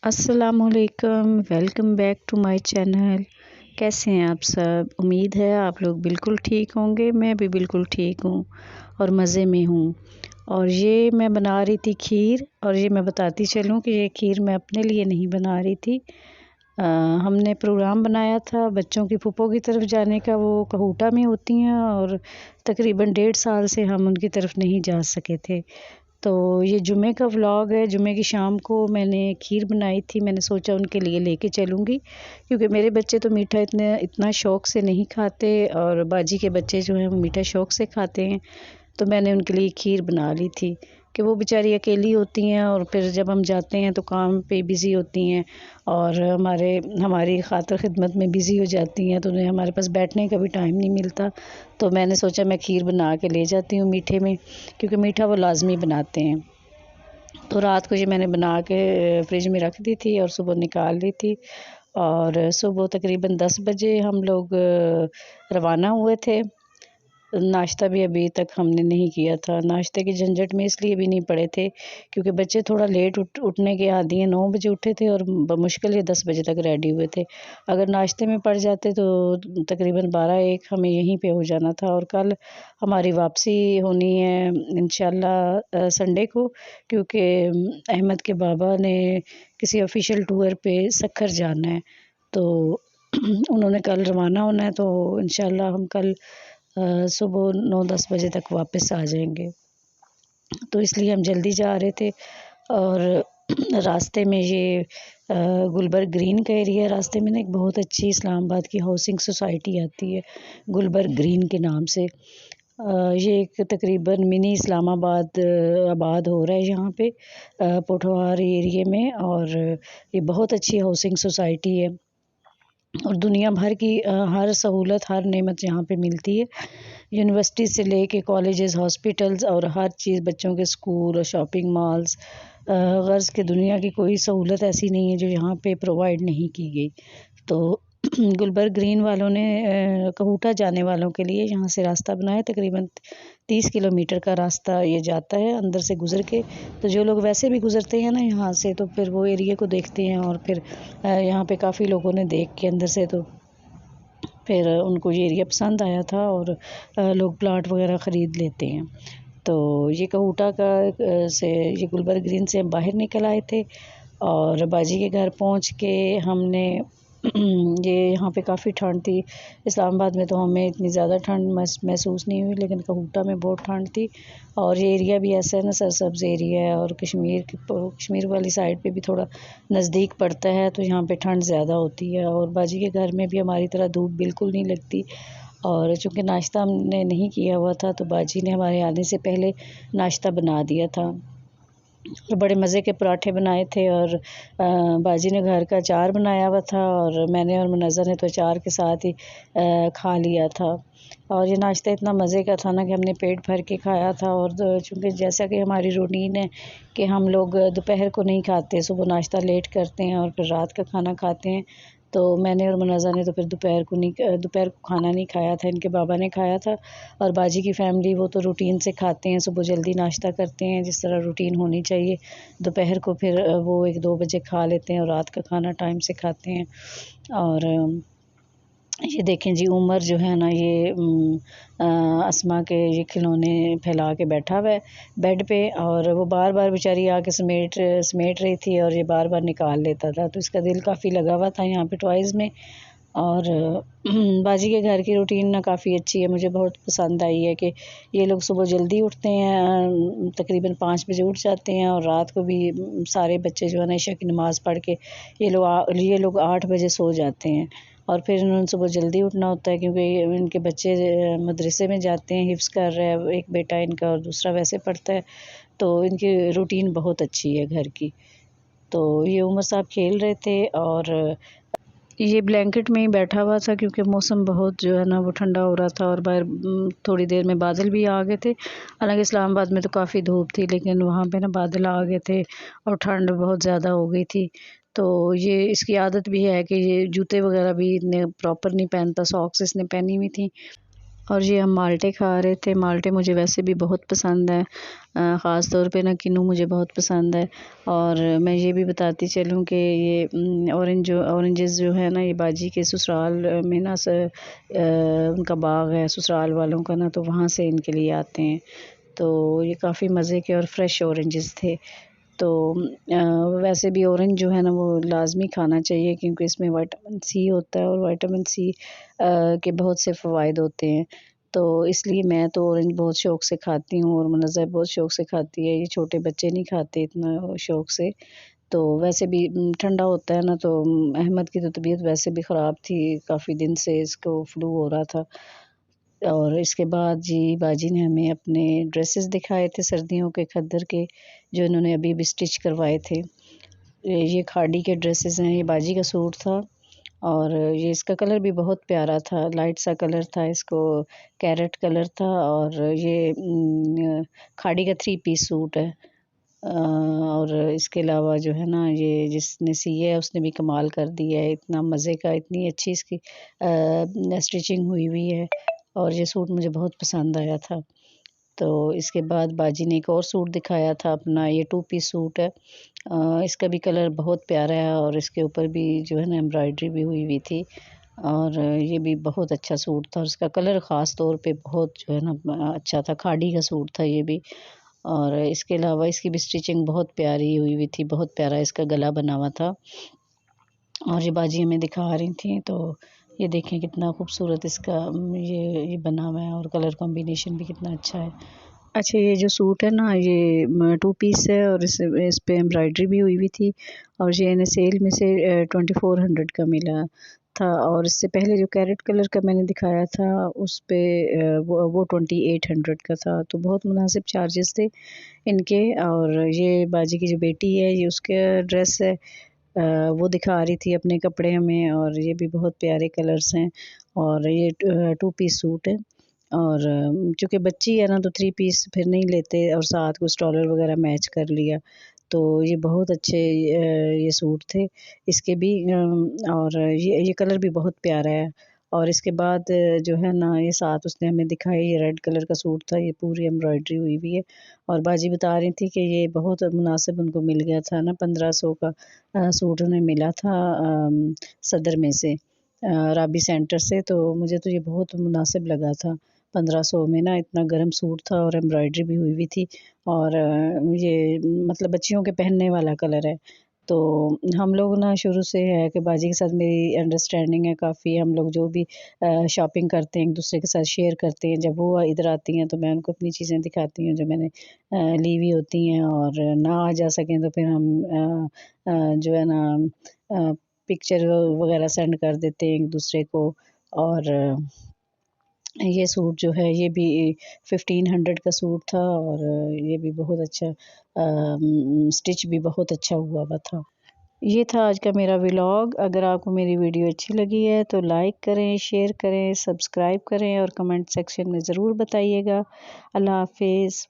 अस्सलामुअलैकुम, welcome back to my channel. कैसे हैं आप सब? उम्मीद है आप लोग बिल्कुल ठीक होंगे। मैं भी बिल्कुल ठीक हूँ और मज़े में हूँ। और ये मैं बना रही थी खीर, और ये मैं बताती चलूँ कि ये खीर मैं अपने लिए नहीं बना रही थी। हमने प्रोग्राम बनाया था बच्चों की फूफो की तरफ जाने का, वो कहूटा में होती हैं और तकरीबन 1.5 साल से हम उनकी तरफ नहीं जा सके थे। तो ये जुमे का व्लॉग है। जुमे की शाम को मैंने खीर बनाई थी। मैंने सोचा उनके लिए लेके चलूँगी, क्योंकि मेरे बच्चे तो मीठा इतना शौक़ से नहीं खाते, और बाजी के बच्चे जो हैं वो मीठा शौक़ से खाते हैं। तो मैंने उनके लिए खीर बना ली थी कि वो बेचारी अकेली होती हैं, और फिर जब हम जाते हैं तो काम पे बिज़ी होती हैं और हमारी खातिर खिदमत में बिज़ी हो जाती हैं, तो उन्हें हमारे पास बैठने का भी टाइम नहीं मिलता। तो मैंने सोचा मैं खीर बना के ले जाती हूँ मीठे में, क्योंकि मीठा वो लाजमी बनाते हैं। तो रात को ये मैंने बना के फ्रिज में रख दी थी और सुबह निकाल ली थी। और सुबह तकरीबन 10 बजे हम लोग रवाना हुए थे। नाश्ता भी अभी तक हमने नहीं किया था। नाश्ते की झंझट में इसलिए भी नहीं पड़े थे क्योंकि बच्चे थोड़ा लेट उठने के आदी हैं। 9 बजे उठे थे और बमुश्किल ही 10 बजे तक रेडी हुए थे। अगर नाश्ते में पड़ जाते तो तकरीबन 12-1 हमें यहीं पे हो जाना था। और कल हमारी वापसी होनी है इंशाल्लाह संडे को, क्योंकि अहमद के बाबा ने किसी ऑफिशियल टूर पे सक्खर जाना है, तो उन्होंने कल रवाना होना है। तो इंशाल्लाह हम कल सुबह 9-10 बजे तक वापस आ जाएंगे। तो इसलिए हम जल्दी जा रहे थे। और रास्ते में ये गुलबर्ग ग्रीन का एरिया, रास्ते में ना एक बहुत अच्छी इस्लामाबाद की हाउसिंग सोसाइटी आती है गुलबर्ग ग्रीन के नाम से। ये एक तकरीबन मिनी इस्लामाबाद आबाद हो रहा है यहाँ पे पोठवार एरिया में। और ये बहुत अच्छी हाउसिंग सोसाइटी है और दुनिया भर की हर सहूलत, हर नेमत यहाँ पे मिलती है। यूनिवर्सिटी से लेके कॉलेजेस, हॉस्पिटल्स और हर चीज़, बच्चों के स्कूल और शॉपिंग मॉल्स, गर्ज़ के दुनिया की कोई सहूलत ऐसी नहीं है जो यहाँ पे प्रोवाइड नहीं की गई। तो गुलबर्ग ग्रीन वालों ने कहूटा जाने वालों के लिए यहाँ से रास्ता बनाया। तकरीबन 30 किलोमीटर का रास्ता ये जाता है अंदर से गुज़र के। तो जो लोग वैसे भी गुज़रते हैं ना यहाँ से, तो फिर वो एरिया को देखते हैं, और फिर यहाँ पे काफ़ी लोगों ने देख के अंदर से, तो फिर उनको ये एरिया पसंद आया था और लोग प्लाट वगैरह ख़रीद लेते हैं। तो ये कहूटा से ये गुलबर्ग ग्रीन से हम बाहर निकल आए थे और बाजी के घर पहुंच के हमने ये यहाँ पे काफ़ी ठंड थी। इस्लामाबाद में तो हमें इतनी ज़्यादा ठंड महसूस नहीं हुई, लेकिन कहूटा में बहुत ठंड थी। और ये एरिया भी ऐसा है ना, सरसब्ज़ एरिया है, और कश्मीर वाली साइड पे भी थोड़ा नज़दीक पड़ता है, तो यहाँ पे ठंड ज़्यादा होती है। और बाजी के घर में भी हमारी तरह धूप बिल्कुल नहीं लगती। और चूँकि नाश्ता हमने नहीं किया हुआ था, तो बाजी ने हमारे आने से पहले नाश्ता बना दिया था। और बड़े मज़े के पराठे बनाए थे, और बाजी ने घर का अचार बनाया हुआ था, और मैंने और मुनज़्ज़र ने तो अचार के साथ ही खा लिया था। और ये नाश्ता इतना मज़े का था ना कि हमने पेट भर के खाया था। और चूँकि जैसा कि हमारी रूटीन है कि हम लोग दोपहर को नहीं खाते, सुबह नाश्ता लेट करते हैं और फिर रात का खाना खाते हैं। तो मैंने और मुनज़्ज़र ने तो फिर दोपहर को खाना नहीं खाया था, इनके बाबा ने खाया था। और बाजी की फ़ैमिली वो तो रूटीन से खाते हैं, सुबह जल्दी नाश्ता करते हैं जिस तरह रूटीन होनी चाहिए। दोपहर को फिर वो 1-2 बजे खा लेते हैं और रात का खाना टाइम से खाते हैं। और ये देखें जी, उमर जो है ना, ये अस्मा के ये खिलौने फैला के बैठा हुआ है बेड पे, और वो बार बार बेचारी आके समेट रही थी और ये बार बार निकाल लेता था। तो इसका दिल काफ़ी लगा हुआ था यहाँ पे टॉयज़ में। और बाजी के घर की रूटीन ना काफ़ी अच्छी है, मुझे बहुत पसंद आई है कि ये लोग सुबह जल्दी उठते हैं, तकरीबन 5 बजे उठ जाते हैं, और रात को भी सारे बच्चे जो है ना इशा की नमाज़ पढ़ के ये लोग 8 बजे सो जाते हैं। और फिर इन्होंने सुबह जल्दी उठना होता है, क्योंकि इनके बच्चे मदरसे में जाते हैं, हिफ्ज़ कर रहा है एक बेटा इनका और दूसरा वैसे पढ़ता है। तो इनकी रूटीन बहुत अच्छी है घर की। तो ये उमर साहब खेल रहे थे और ये ब्लैंकेट में ही बैठा हुआ था, क्योंकि मौसम बहुत जो है ना वो ठंडा हो रहा था, और बाहर थोड़ी देर में बादल भी आ गए थे। हालांकि इस्लामाबाद में तो काफ़ी धूप थी, लेकिन वहाँ पे ना बादल आ गए थे और ठंड बहुत ज़्यादा हो गई थी। तो ये इसकी आदत भी है कि ये जूते वगैरह भी इतने प्रॉपर नहीं पहनता, सॉक्स इसने पहनी हुई थी। और ये हम माल्टे खा रहे थे। माल्टे मुझे वैसे भी बहुत पसंद है, ख़ास तौर पे ना किन्नू मुझे बहुत पसंद है। और मैं ये भी बताती चलूँ कि ये ऑरेंजेस जो है ना, ये बाजी के ससुराल में ना उनका बाग है ससुराल वालों का ना, तो वहाँ से इनके लिए आते हैं। तो ये काफ़ी मज़े के और फ्रेश ऑरेंजेस थे। तो वैसे भी ऑरेंज जो है ना वो लाज़मी खाना चाहिए, क्योंकि इसमें विटामिन सी होता है और विटामिन सी के बहुत से फ़वाइद होते हैं। तो इसलिए मैं तो ऑरेंज बहुत शौक़ से खाती हूँ और मुनज़्ज़र बहुत शौक़ से खाती है। ये छोटे बच्चे नहीं खाते इतना शौक़ से। तो वैसे भी ठंडा होता है ना, तो अहमद की तो तबीयत वैसे भी ख़राब थी, काफ़ी दिन से इसको फ्लू हो रहा था। और इसके बाद जी बाजी ने हमें अपने ड्रेसेस दिखाए थे सर्दियों के खद्दर के, जो इन्होंने अभी स्टिच करवाए थे। ये खाड़ी के ड्रेसेस हैं, ये बाजी का सूट था और ये इसका कलर भी बहुत प्यारा था, लाइट सा कलर था, इसको कैरेट कलर था। और ये खाड़ी का 3 पीस सूट है। और इसके अलावा जो है ना, ये जिसने सिया है उसने भी कमाल कर दिया है, इतना मज़े का, इतनी अच्छी इसकी स्टिचिंग हुई हुई है और ये सूट मुझे बहुत पसंद आया था। तो इसके बाद बाजी ने एक और सूट दिखाया था अपना, ये 2 पीस सूट है। इसका भी कलर बहुत प्यारा है और इसके ऊपर भी जो है ना एम्ब्रॉयडरी भी हुई हुई थी और ये भी बहुत अच्छा सूट था और इसका कलर ख़ास तौर पे बहुत जो है ना अच्छा था, खाड़ी का सूट था ये भी। और इसके अलावा इसकी भी स्टिचिंग बहुत प्यारी हुई हुई थी, बहुत प्यारा इसका गला बना हुआ था और ये बाजी हमें दिखा रही थी। तो ये देखें कितना खूबसूरत इसका ये बना हुआ है और कलर कॉम्बिनेशन भी कितना अच्छा है। अच्छा, ये जो सूट है ना, ये 2 पीस है और इस पे एम्ब्रॉयडरी भी हुई हुई थी और ये इन्हें सेल में से 2400 का मिला था। और इससे पहले जो कैरेट कलर का मैंने दिखाया था उस पे वो 2800 का था, तो बहुत मुनासिब चार्जेस थे इनके। और ये बाजी की जो बेटी है, ये उसका ड्रेस है, वो दिखा रही थी अपने कपड़े हमें और ये भी बहुत प्यारे कलर्स हैं और ये 2 पीस सूट है। और चूँकि बच्ची है ना, तो 3 पीस फिर नहीं लेते और साथ कुछ डॉलर वगैरह मैच कर लिया, तो ये बहुत अच्छे ये सूट थे इसके भी। और ये कलर भी बहुत प्यारा है। और इसके बाद जो है ना, ये साथ उसने हमें दिखाई, ये रेड कलर का सूट था, ये पूरी एम्ब्रॉयडरी हुई हुई है। और बाजी बता रही थी कि ये बहुत मुनासिब उनको मिल गया था ना, 1500 का सूट उन्हें मिला था सदर में से, राबी सेंटर से। तो मुझे तो ये बहुत मुनासिब लगा था, 1500 में ना इतना गर्म सूट था और एम्ब्रॉयडरी भी हुई हुई थी और ये मतलब बच्चियों के पहनने वाला कलर है। तो हम लोग ना शुरू से है कि बाजी के साथ मेरी अंडरस्टैंडिंग है काफ़ी, हम लोग जो भी शॉपिंग करते हैं एक दूसरे के साथ शेयर करते हैं। जब वो इधर आती हैं तो मैं उनको अपनी चीज़ें दिखाती हूँ जो मैंने ली हुई होती हैं, और ना आ जा सकें तो फिर हम जो है ना पिक्चर वगैरह सेंड कर देते हैं एक दूसरे को। और ये सूट जो है ये भी 1500 का सूट था और ये भी बहुत अच्छा स्टिच भी बहुत अच्छा हुआ हुआ था। ये था आज का मेरा व्लॉग। अगर आपको मेरी वीडियो अच्छी लगी है तो लाइक करें, शेयर करें, सब्सक्राइब करें और कमेंट सेक्शन में ज़रूर बताइएगा। अल्लाह हाफ़िज़।